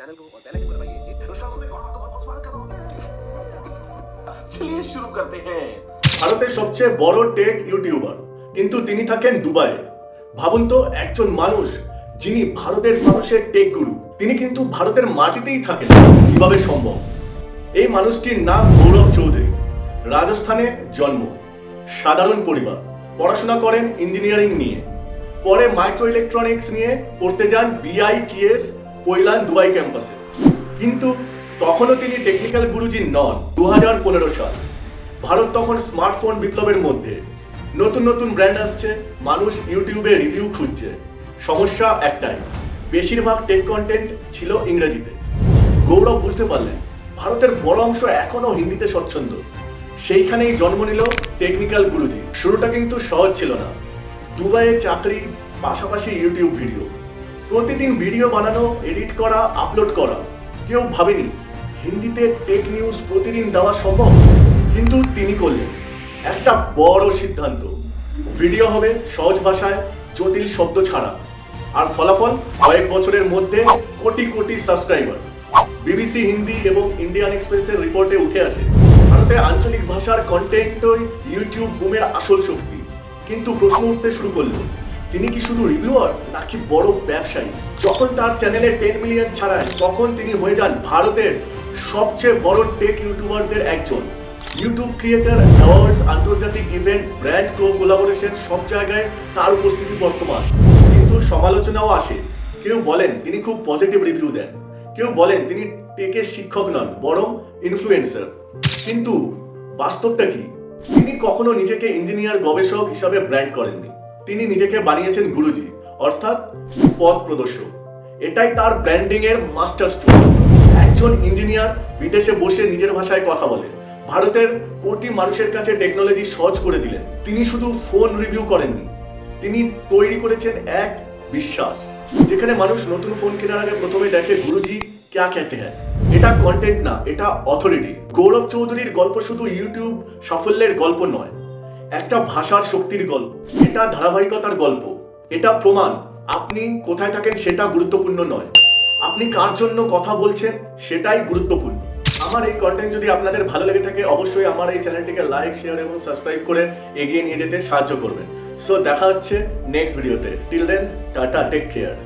Channel को bell icon को दबाइए। दूसरा उसमें कौन आपको बहुत स्वागत करता हूं। चलिए शुरू करते हैं। ভারতের সবচেয়ে বড় টেক ইউটিউবার, কিন্তু তিনি থাকেন দুবাইয়ে। ভাবুন তো, একজন মানুষ যিনি ভারতের মানুষের টেক গুরু, তিনি কিন্তু ভারতের মাটিতেই থাকেন। কিভাবে সম্ভব? এই মানুষটির নাম গৌরব চৌধুরী। রাজস্থানে জন্ম, সাধারণ পরিবার। পড়াশোনা করেন ইঞ্জিনিয়ারিং নিয়ে, পরে মাইক্রো ইলেকট্রনিক্স নিয়ে পড়তে যান BITS কৈলান দুবাই ক্যাম্পাসে। কিন্তু তখনও তিনি টেকনিক্যাল গুরুজি নন। 2015 সাল, ভারত তখন স্মার্টফোন বিপ্লবের মধ্যে। নতুন নতুন ব্র্যান্ড আসছে, মানুষ ইউটিউবে রিভিউ খুঁজছে। সমস্যা একটাই, বেশিরভাগ টেক কন্টেন্ট ছিল ইংরেজিতে। গৌরব বুঝতে পারলেন ভারতের বড় অংশ এখনো হিন্দিতে স্বচ্ছন্দ। সেইখানেই জন্ম নিল টেকনিক্যাল গুরুজি। শুরুটা কিন্তু সহজ ছিল না। দুবাইয়ে চাকরি, পাশাপাশি ইউটিউব ভিডিও, প্রতিদিন ভিডিও বানানো, এডিট করা, আপলোড করা। কেউ ভাবেনি হিন্দিতে টেক নিউজ প্রতিদিন দেওয়া সম্ভব, কিন্তু তিনি করলেন একটা বড় সিদ্ধান্ত। ভিডিও হবে সহজ ভাষায়, জটিল শব্দ ছাড়া। আর ফলাফল, কয়েক বছরের মধ্যে কোটি কোটি সাবস্ক্রাইবার। BBC হিন্দি এবং ইন্ডিয়ান এক্সপ্রেসের রিপোর্টে উঠে আসে ভারতে আঞ্চলিক ভাষার কন্টেন্টই ইউটিউব বুমের আসল শক্তি। কিন্তু প্রশ্ন উঠতে শুরু করলো, তিনি কি শুধু রিভিউয়ার নাকি বড় ব্যবসায়ী? যখন তার চ্যানেলে 10 মিলিয়ন ছাড়ায়, তখন তিনি হয়ে যান ভারতের সবচেয়ে বড় টেক ইউটিউবারদের একজন। ইউটিউব ক্রিয়েটর অ্যাওয়ার্ডস, আন্তর্জাতিক ইভেন্ট, ব্র্যান্ড কোলাবোরেশন, সব জায়গায় তার উপস্থিতি বর্তমান। কিন্তু সমালোচনাও আসে। কেউ বলেন তিনি খুব পজিটিভ রিভিউ দেন, কেউ বলেন তিনি টেকের শিক্ষক নন, বরং ইনফ্লুয়েন্সার। কিন্তু বাস্তবটা কি? তিনি কখনো নিজেকে ইঞ্জিনিয়ার, গবেষক হিসাবে ব্র্যান্ড করেননি। তিনি নিজেকে বানিয়েছেন গুরুজি, অর্থাৎ পথ প্রদর্শক। এটাই তার ব্র্যান্ডিং এর মাস্টার স্ট্রোক। একজন ইঞ্জিনিয়ার বিদেশে বসে নিজের ভাষায় কথা বলে, ভারতের কোটি মানুষের কাছে টেকনোলজি সহজ করে দিলেন। তিনি শুধু ফোন রিভিউ করেননি, তিনি তৈরি করেছেন এক বিশ্বাস, যেখানে মানুষ নতুন ফোন কেনার আগে প্রথমে দেখে গুরুজি ক্যা कहते हैं। এটা কন্টেন্ট না, এটা অথরিটি। গৌরব চৌধুরীর গল্প শুধু ইউটিউব সাফল্যের গল্প নয়, একটা ভাষার শক্তির গল্প। এটা ধারাবাহিকতার গল্প। এটা প্রমাণ আপনি কোথায় থাকেন সেটা গুরুত্বপূর্ণ নয়, আপনি কার জন্য কথা বলছেন সেটাই গুরুত্বপূর্ণ। আমার এই কন্টেন্ট যদি আপনাদের ভালো লেগে থাকে, অবশ্যই আমার এই চ্যানেলটিকে লাইক, শেয়ার এবং সাবস্ক্রাইব করে এগিয়ে নিয়ে যেতে সাহায্য করবেন। সো দেখা হচ্ছে নেক্সট ভিডিওতে। Till then, tata, take care.